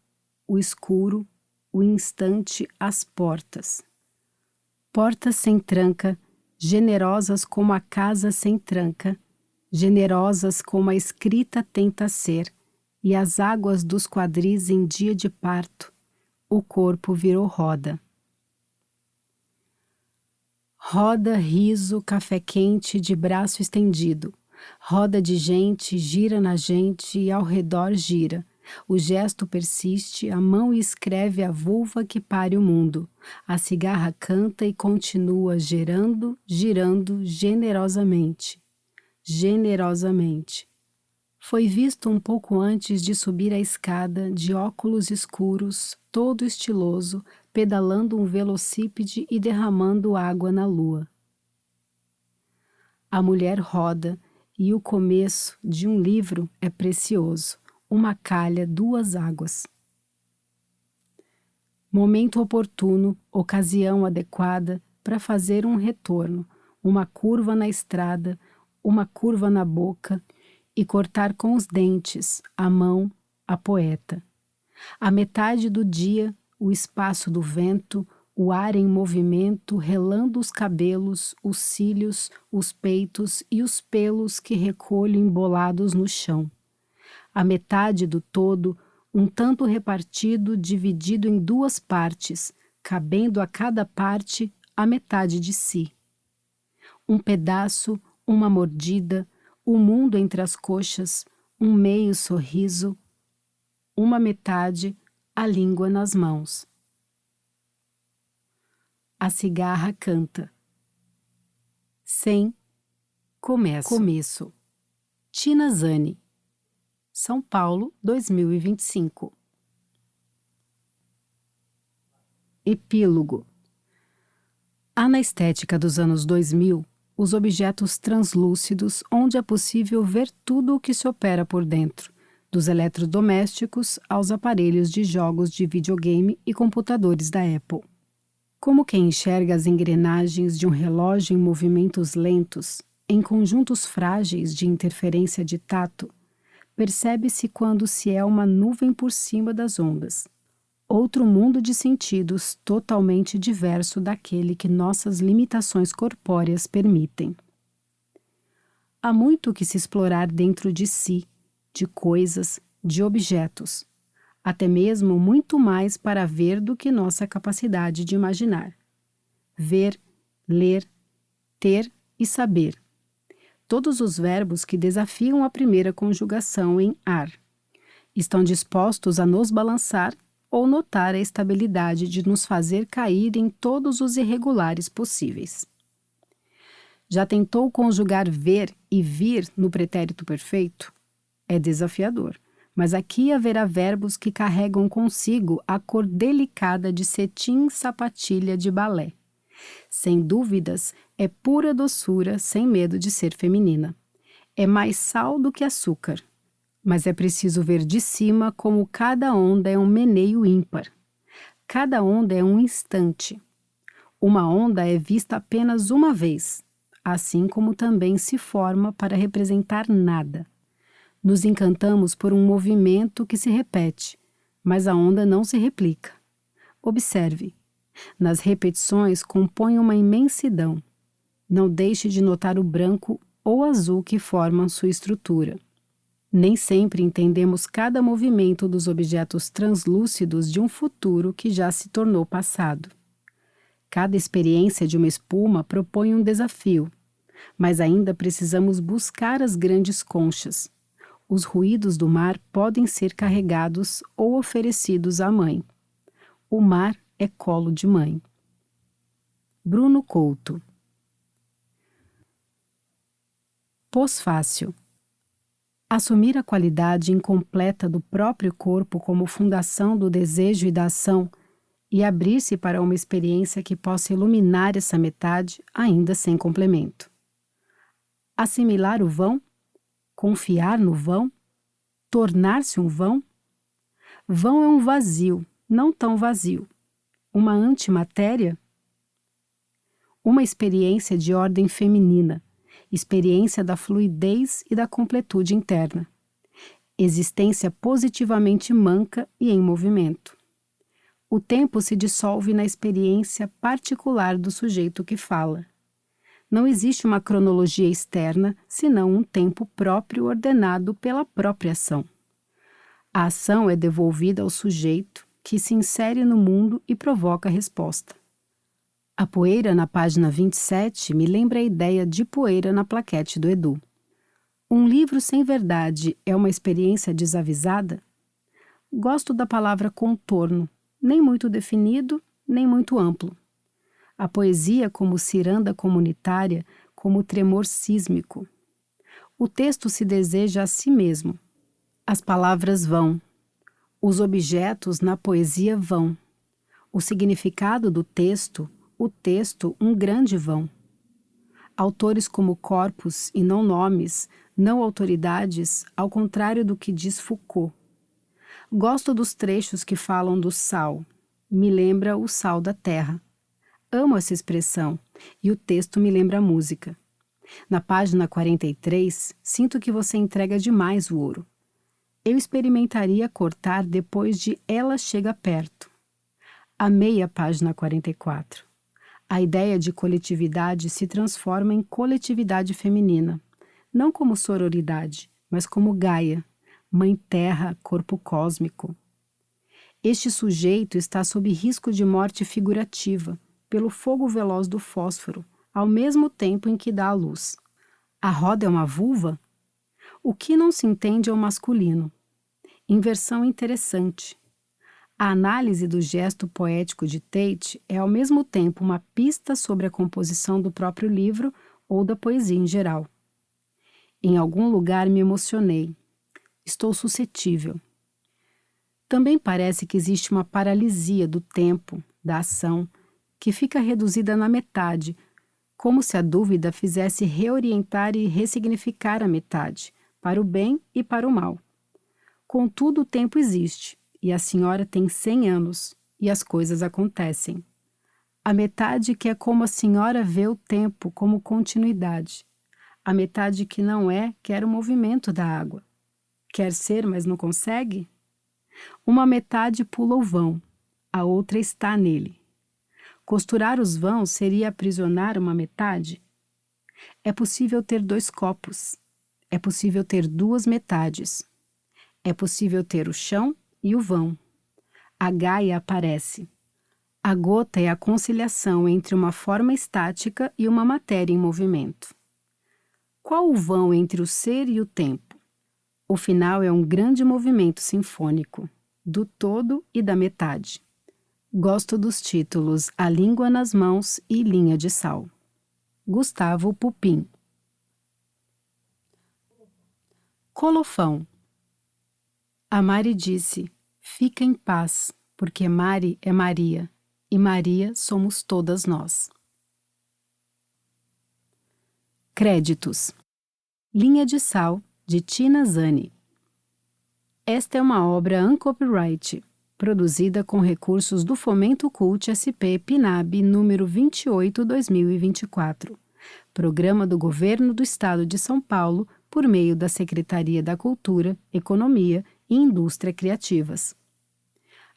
o escuro, o instante às portas. Portas sem tranca, generosas como a casa sem tranca, generosas como a escrita tenta ser, e as águas dos quadris em dia de parto, o corpo virou roda. Roda, riso, café quente de braço estendido. Roda de gente, gira na gente e ao redor gira. O gesto persiste, a mão escreve a vulva que pare o mundo. A cigarra canta e continua gerando, girando generosamente. Generosamente. Foi visto um pouco antes de subir a escada, de óculos escuros, todo estiloso, pedalando um velocípede e derramando água na lua. A mulher roda, e o começo de um livro é precioso, uma calha, duas águas. Momento oportuno, ocasião adequada para fazer um retorno, uma curva na estrada, uma curva na boca, e cortar com os dentes, a mão, a poeta. A metade do dia, o espaço do vento, o ar em movimento, relando os cabelos, os cílios, os peitos e os pelos que recolho embolados no chão. A metade do todo, um tanto repartido, dividido em duas partes, cabendo a cada parte a metade de si. Um pedaço, uma mordida, o mundo entre as coxas, um meio sorriso, uma metade, a língua nas mãos. A cigarra canta. Sem começo. Tina Zani. São Paulo, 2025. Epílogo. Há na estética dos anos 2000 os objetos translúcidos onde é possível ver tudo o que se opera por dentro, dos eletrodomésticos aos aparelhos de jogos de videogame e computadores da Apple. Como quem enxerga as engrenagens de um relógio em movimentos lentos, em conjuntos frágeis de interferência de tato, percebe-se quando se é uma nuvem por cima das ondas. Outro mundo de sentidos totalmente diverso daquele que nossas limitações corpóreas permitem. Há muito que se explorar dentro de si, de coisas, de objetos, até mesmo muito mais para ver do que nossa capacidade de imaginar. Ver, ler, ter e saber. Todos os verbos que desafiam a primeira conjugação em ar. Estão dispostos a nos balançar ou notar a estabilidade de nos fazer cair em todos os irregulares possíveis. Já tentou conjugar ver e vir no pretérito perfeito? É desafiador, mas aqui haverá verbos que carregam consigo a cor delicada de cetim sapatilha de balé. Sem dúvidas, é pura doçura sem medo de ser feminina. É mais sal do que açúcar. Mas é preciso ver de cima como cada onda é um meneio ímpar. Cada onda é um instante. Uma onda é vista apenas uma vez, assim como também se forma para representar nada. Nos encantamos por um movimento que se repete, mas a onda não se replica. Observe. Nas repetições compõe uma imensidão. Não deixe de notar o branco ou azul que formam sua estrutura. Nem sempre entendemos cada movimento dos objetos translúcidos de um futuro que já se tornou passado. Cada experiência de uma espuma propõe um desafio, mas ainda precisamos buscar as grandes conchas. Os ruídos do mar podem ser carregados ou oferecidos à mãe. O mar é colo de mãe. Bruno Couto. Pós-fácil. Assumir a qualidade incompleta do próprio corpo como fundação do desejo e da ação e abrir-se para uma experiência que possa iluminar essa metade ainda sem complemento. Assimilar o vão? Confiar no vão? Tornar-se um vão? Vão é um vazio, não tão vazio. Uma antimatéria? Uma experiência de ordem feminina, experiência da fluidez e da completude interna. Existência positivamente manca e em movimento. O tempo se dissolve na experiência particular do sujeito que fala. Não existe uma cronologia externa, senão um tempo próprio ordenado pela própria ação. A ação é devolvida ao sujeito, que se insere no mundo e provoca a resposta. A poeira na página 27 me lembra a ideia de poeira na plaquete do Edu. Um livro sem verdade é uma experiência desavisada? Gosto da palavra contorno, nem muito definido, nem muito amplo. A poesia como ciranda comunitária, como tremor sísmico. O texto se deseja a si mesmo. As palavras vão. Os objetos na poesia vão. O significado do texto, o texto um grande vão. Autores como corpos e não nomes, não autoridades, ao contrário do que diz Foucault. Gosto dos trechos que falam do sal. Me lembra o sal da terra. Amo essa expressão, e o texto me lembra a música. Na página 43, sinto que você entrega demais o ouro. Eu experimentaria cortar depois de Ela Chega Perto. Amei a página 44. A ideia de coletividade se transforma em coletividade feminina, não como sororidade, mas como Gaia, Mãe Terra, corpo cósmico. Este sujeito está sob risco de morte figurativa, pelo fogo veloz do fósforo, ao mesmo tempo em que dá a luz. A roda é uma vulva? O que não se entende é o masculino. Inversão interessante. A análise do gesto poético de Tate é ao mesmo tempo uma pista sobre a composição do próprio livro ou da poesia em geral. Em algum lugar me emocionei. Estou suscetível. Também parece que existe uma paralisia do tempo, da ação, que fica reduzida na metade, como se a dúvida fizesse reorientar e ressignificar a metade, para o bem e para o mal. Contudo, o tempo existe, e a senhora tem 100 anos, e as coisas acontecem. A metade que é como a senhora vê o tempo como continuidade. A metade que não é, quer o movimento da água. Quer ser, mas não consegue? Uma metade pula o vão, a outra está nele. Costurar os vãos seria aprisionar uma metade? É possível ter 2 copos. É possível ter 2 metades. É possível ter o chão e o vão. A Gaia aparece. A gota é a conciliação entre uma forma estática e uma matéria em movimento. Qual o vão entre o ser e o tempo? O final é um grande movimento sinfônico, do todo e da metade. Gosto dos títulos A Língua nas Mãos e Linha de Sal. Gustavo Pupin. Colofão. A Mari disse, fica em paz, porque Mari é Maria, e Maria somos todas nós. Créditos. Linha de Sal, de Tina Zani. Esta é uma obra uncopyright, produzida com recursos do Fomento Cult SP PNAB número 28/2024, Programa do Governo do Estado de São Paulo por meio da Secretaria da Cultura, Economia e Indústria Criativas.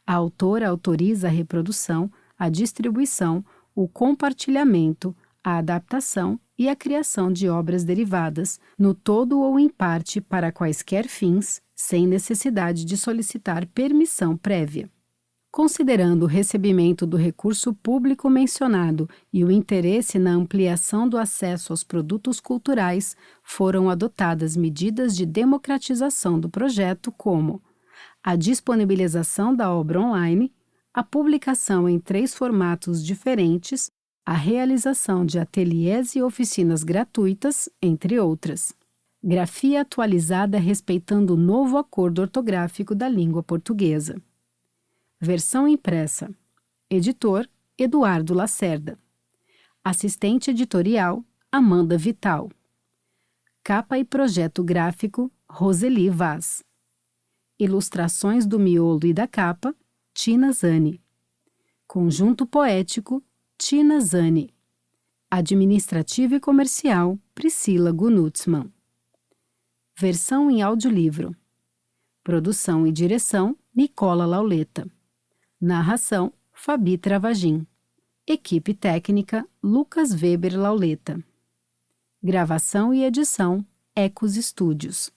A autora autoriza a reprodução, a distribuição, o compartilhamento, a adaptação e a criação de obras derivadas, no todo ou em parte para quaisquer fins, sem necessidade de solicitar permissão prévia. Considerando o recebimento do recurso público mencionado e o interesse na ampliação do acesso aos produtos culturais, foram adotadas medidas de democratização do projeto como a disponibilização da obra online, a publicação em 3 formatos diferentes, a realização de ateliês e oficinas gratuitas, entre outras. Grafia atualizada respeitando o novo acordo ortográfico da língua portuguesa. Versão impressa. Editor, Eduardo Lacerda. Assistente editorial, Amanda Vital. Capa e projeto gráfico, Roseli Vaz. Ilustrações do miolo e da capa, Tina Zani. Conjunto poético, Tina Zani. Administrativo e comercial, Priscila Gunutzmann. Versão em audiolivro. Produção e direção, Nicola Lauleta. Narração, Fabi Travagin. Equipe técnica, Lucas Weber Lauleta. Gravação e edição, Ecos Estúdios.